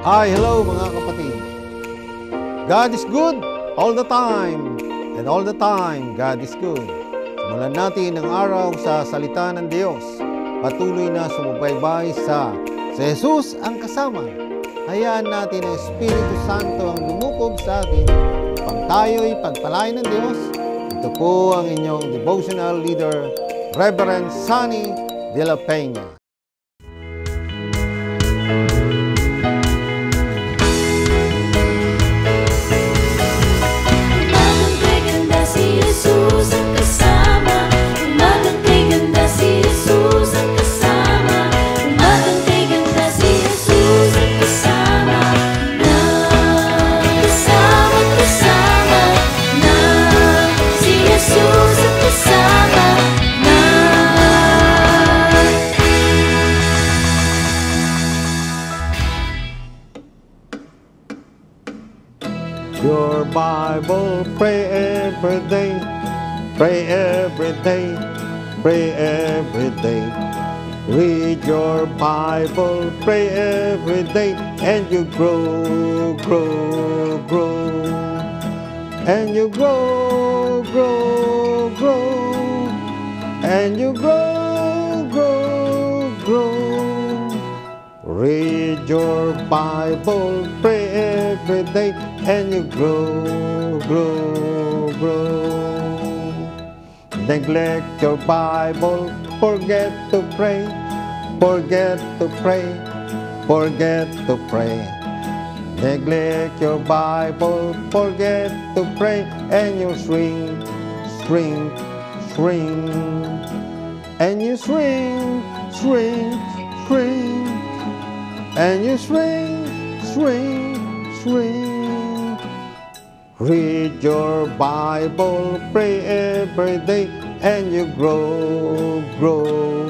Hi, hello mga kapatid. God is good all the time. And all the time, God is good. Simulan natin ang araw sa salita ng Diyos. Patuloy na sumubaybay sa Jesus ang kasama. Hayaan natin ang Espiritu Santo ang lumukob sa atin upang tayo'y pagpalain ng Diyos. Ito po ang inyong devotional leader, Reverend Sunny de la Peña. Your Bible, pray every day, pray every day, pray every day. Read your Bible, pray every day, and you grow, grow, grow. And you grow, grow, grow. And you grow, grow, grow. Read your Bible, pray every day, and you grow, grow, grow. Neglect your Bible, forget to pray, forget to pray, forget to pray. Neglect your Bible, forget to pray, and you shrink, shrink, shrink. And you shrink, shrink, shrink. And you shrink, shrink, shrink. Read your Bible, pray every day, and you grow, grow,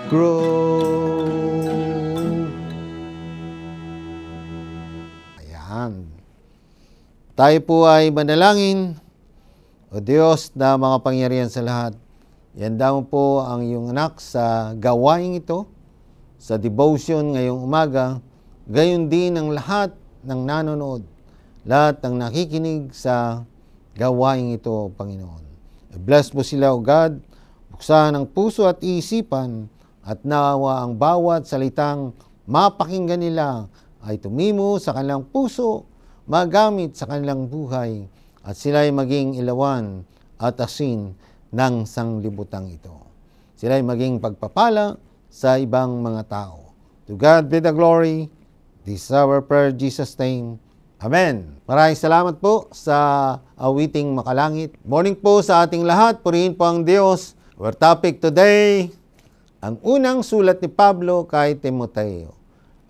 grow. Ayan. Tayo po ay manalangin. O Diyos na mga pangyarihan sa lahat, ihanda mo po ang iyong anak sa gawain ito, sa devotion ngayong umaga, gayon din ang lahat ng nanonood, lahat ng nakikinig sa gawain ito, Panginoon. I-bless mo sila, O God, buksan ang puso at isipan, at nawa ang bawat salitang mapakinggan nila ay tumimo sa kanilang puso, magamit sa kanilang buhay, at sila'y maging ilawan at asin ng sanglibutang ito. Sila'y maging pagpapala sa ibang mga tao. To God be the glory. This is our prayer, Jesus' name. Amen. Maraming salamat po sa awiting makalangit. Morning po sa ating lahat. Purihin po ang Diyos. Our topic today, ang unang sulat ni Pablo kay Timoteo.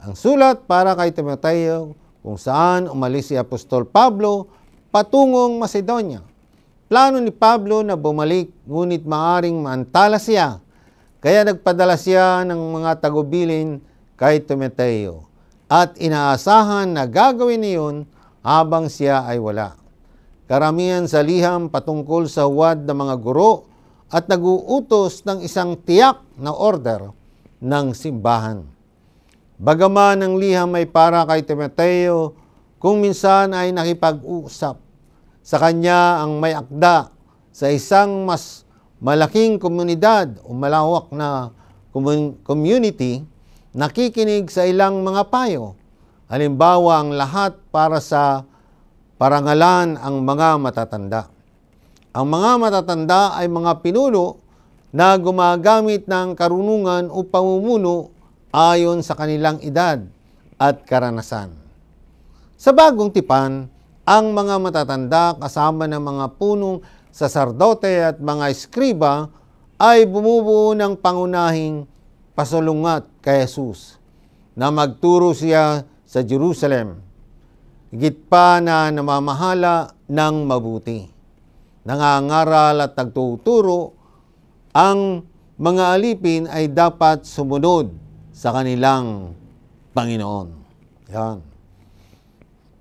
Ang sulat para kay Timoteo kung saan umalis si Apostol Pablo patungong Macedonia. Plano ni Pablo na bumalik, ngunit maaring maantala siya. Kaya nagpadala siya ng mga tagubilin kay Timoteo at inaasahan na gagawin niyon habang siya ay wala. Karamihan sa liham patungkol sa huwad ng mga guro at nag-uutos ng isang tiyak na order ng simbahan. Bagaman ang liham ay para kay Timoteo, kung minsan ay nakipag-usap sa kanya ang may akda sa isang mas malaking komunidad o malawak na community, nakikinig sa ilang mga payo. Halimbawa, ang lahat para sa parangalan ang mga matatanda. Ang mga matatanda ay mga pinuno na gumagamit ng karunungan o pamumuno ayon sa kanilang edad at karanasan. Sa bagong tipan, ang mga matatanda kasama ng mga punong saserdote at mga eskriba ay bumubuo ng pangunahing pasalungat kay Jesus na magturo siya sa Jerusalem. Higit pa na namamahala ng mabuti. Nangangaral at nagtuturo, ang mga alipin ay dapat sumunod sa kanilang Panginoon. Yan.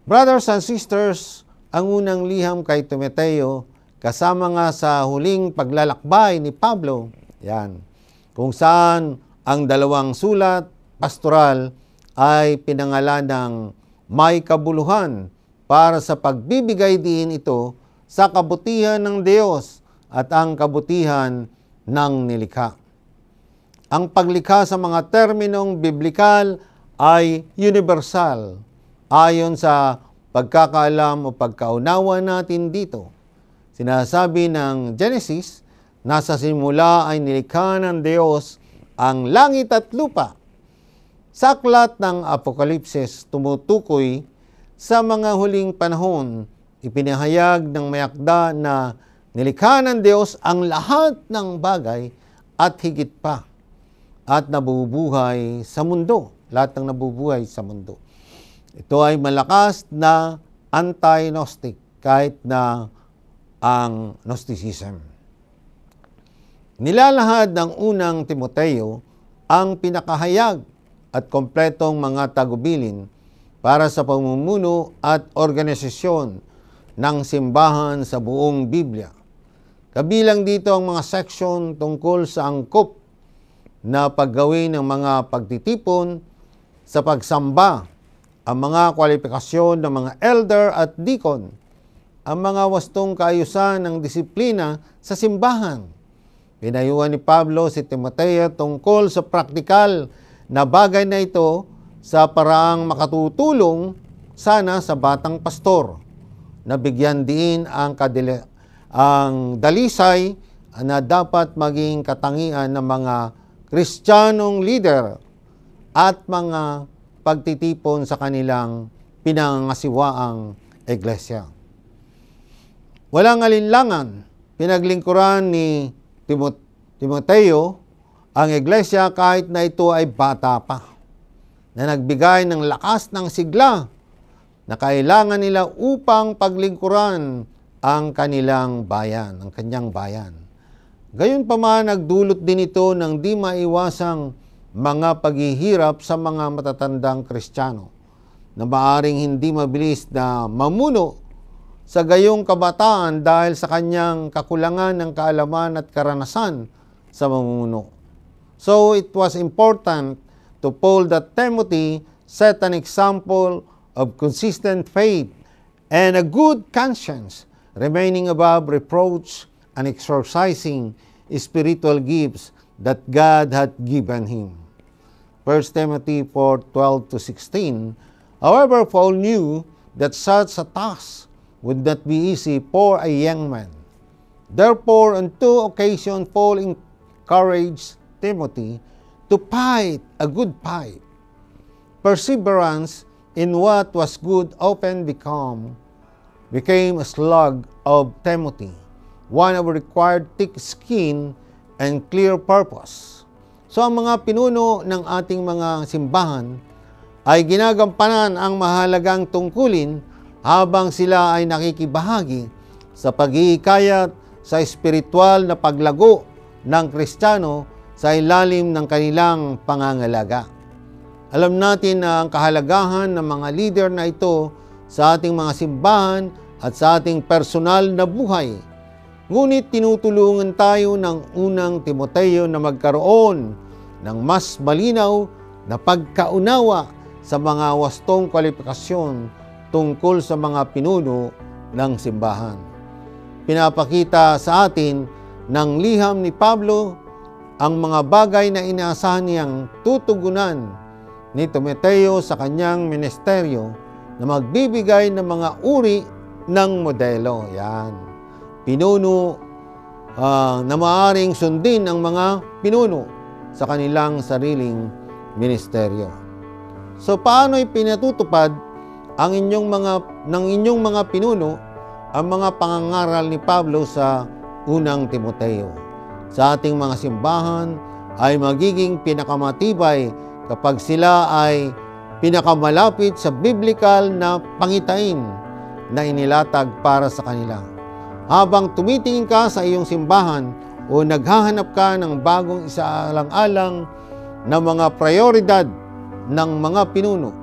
Brothers and sisters, ang unang liham kay Timoteo kasama nga sa huling paglalakbay ni Pablo, yan, kung saan ang dalawang sulat, pastoral ay pinangalan ng may kabuluhan para sa pagbibigay din ito sa kabutihan ng Diyos at ang kabutihan ng nilikha. Ang paglikha sa mga terminong biblikal ay universal ayon sa pagkakaalam o pagkaunawa natin dito. Sinasabi ng Genesis na sa simula ay nilikha ng Diyos ang langit at lupa. Sa aklat ng Apokalipsis, tumutukoy sa mga huling panahon, ipinahayag ng mayakda na nilikha ng Diyos ang lahat ng bagay at higit pa at nabubuhay sa mundo. Lahat ng nabubuhay sa mundo. Ito ay malakas na anti-Gnostic kahit na ang Gnosticism. Nilalahad ng unang Timoteo ang pinakahayag at kompletong mga tagubilin para sa pamumuno at organisasyon ng simbahan sa buong Biblia. Kabilang dito ang mga section tungkol sa angkop na paggawin ng mga pagtitipon sa pagsamba, ang mga kwalifikasyon ng mga elder at deacon, ang mga wastong kaayusan ng disiplina sa simbahan. Pinayuhan ni Pablo si Timoteo tungkol sa praktikal na bagay na ito sa paraang makatutulong sana sa batang pastor na bigyan din ang dalisay na dapat maging katangian ng mga Kristiyanong leader at mga pagtitipon sa kanilang pinangasiwaang iglesia. Walang alinlangan, pinaglingkuran ni Timoteo ang iglesia kahit na ito ay bata pa, na nagbigay ng lakas ng sigla na kailangan nila upang paglingkuran ang kanilang bayan, ang kanyang bayan. Gayunpaman, nagdulot din ito ng di maiwasang mga paghihirap sa mga matatandang Kristiyano na maaring hindi mabilis na mamuno sa gayong kabataan dahil sa kanyang kakulangan ng kaalaman at karanasan sa mamumuno. So it was important to Paul that Timothy set an example of consistent faith and a good conscience, remaining above reproach and exercising spiritual gifts that God had given him. 1 Timothy 4:12-16. However, Paul knew that such a task would not be easy for a young man. Therefore, on 2 occasions, Paul encouraged Timothy to fight a good fight. Perseverance in what was good often became a slug of Timothy, one of required thick skin and clear purpose. So ang mga pinuno ng ating mga simbahan ay ginagampanan ang mahalagang tungkulin habang sila ay nakikibahagi sa pag-iikayat sa espiritual na paglago ng Kristiyano sa ilalim ng kanilang pangangalaga. Alam natin na ang kahalagahan ng mga leader na ito sa ating mga simbahan at sa ating personal na buhay. Ngunit tinutulungan tayo ng unang Timoteo na magkaroon ng mas malinaw na pagkaunawa sa mga wastong kwalifikasyon tungkol sa mga pinuno ng simbahan. Pinapakita sa atin ng liham ni Pablo ang mga bagay na inaasahan niyang tutugunan ni Timoteo sa kanyang ministeryo na magbibigay ng mga uri ng modelo. Yan. Pinuno na maaaring sundin ang mga pinuno sa kanilang sariling ministeryo. So paano ipinatutupad ang ng inyong mga pinuno ang mga pangangaral ni Pablo sa unang Timoteo? Sa ating mga simbahan ay magiging pinakamatibay kapag sila ay pinakamalapit sa biblical na pangitain na inilatag para sa kanila. Habang tumitingin ka sa iyong simbahan o naghahanap ka ng bagong isaalang-alang na mga prioridad ng mga pinuno,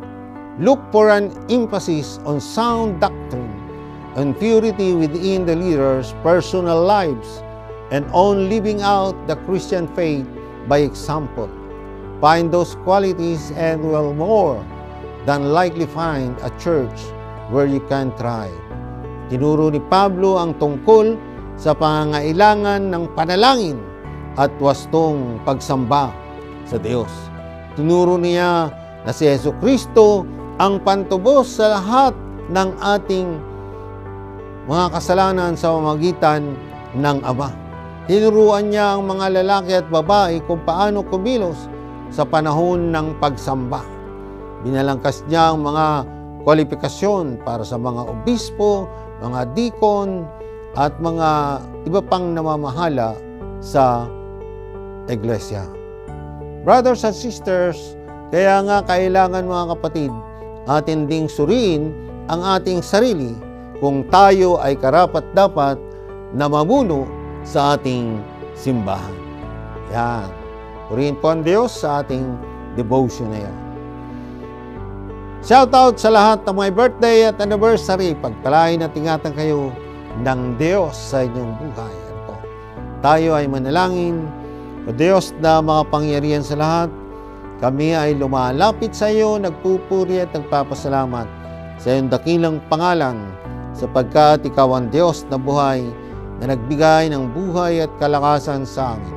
look for an emphasis on sound doctrine and purity within the leaders' personal lives and on living out the Christian faith by example. find those qualities and will more than likely find a church where you can thrive. Tinuro ni Pablo ang tungkol sa pangangailangan ng panalangin at wastong pagsamba sa Diyos. Tinuro niya na si Jesucristo ang pantubos sa lahat ng ating mga kasalanan sa pamamagitan ng Ama. Tinuruan niya ang mga lalaki at babae kung paano kumilos sa panahon ng pagsamba. Binalangkas niya ang mga kwalifikasyon para sa mga obispo, mga deacon, at mga iba pang namamahala sa iglesia. Brothers and sisters, kaya nga kailangan mga kapatid, atin ding suriin ang ating sarili kung tayo ay karapat-dapat na mamuno sa ating simbahan. Yan. Purihin po ang Diyos sa ating devotion na yan. Shout out sa lahat ng mga birthday at anniversary. Pagpalain at ingatan kayo ng Diyos sa inyong buhay. Tayo ay manalangin. O Diyos na makapangyarihan sa lahat, kami ay lumalapit sa iyo, nagpupuri at nagpapasalamat sa iyong dakilang pangalan, sapagkat ikaw ang Diyos na buhay, na nagbigay ng buhay at kalakasan sa amin.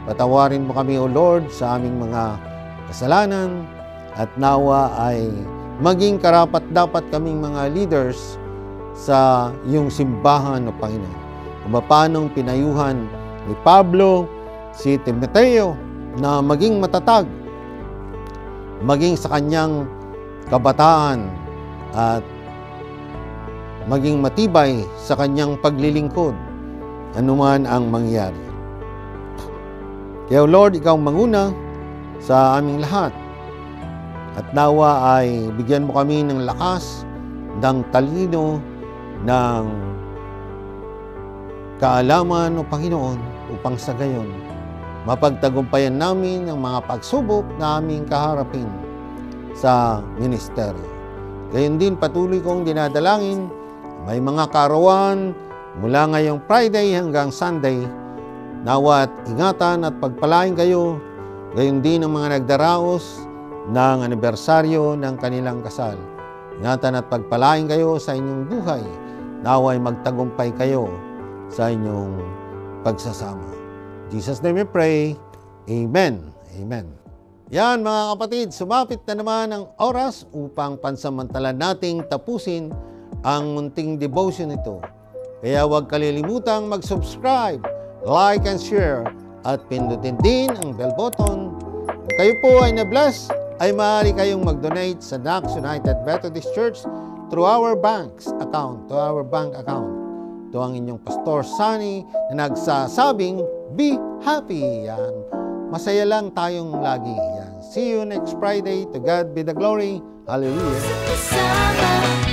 Patawarin mo kami, O Lord, sa aming mga kasalanan, at nawa ay maging karapat-dapat kaming mga leaders sa iyong simbahan, O Panginoon. Kung paanong pinayuhan ni Pablo si Timoteo na maging matatag, maging sa kanyang kabataan, at maging matibay sa kanyang paglilingkod, anuman ang mangyari. Kaya Lord, ikaw manguna sa aming lahat, at nawa ay bigyan mo kami ng lakas, ng talino, ng kaalaman, O Panginoon, upang sa gayon mapagtagumpayan namin ang mga pagsubok na aming kaharapin sa ministeryo. Gayon din patuloy kong dinadalangin may mga karawan mula ngayong Friday hanggang Sunday, nawa at ingatan at pagpalain kayo, gayon din ang mga nagdaraos ng anibersaryo ng kanilang kasal. Ingatan at pagpalain kayo sa inyong buhay, nawa ay magtagumpay kayo sa inyong pagsasama. In Jesus' name we pray. Amen. Amen. Yan mga kapatid, sumapit na naman ang oras upang pansamantalan nating tapusin ang munting devotion ito. Kaya huwag kalilimutang mag-subscribe, like and share, at pindutin din ang bell button. Kung kayo po ay na-bless, ay maaari kayong mag-donate sa Nax United Methodist Church through our bank account. Ito ang inyong Pastor Sunny na nagsasabing, be happy. Yan. Masaya lang tayong lagi. Yan. See you next Friday. To God be the glory. Hallelujah.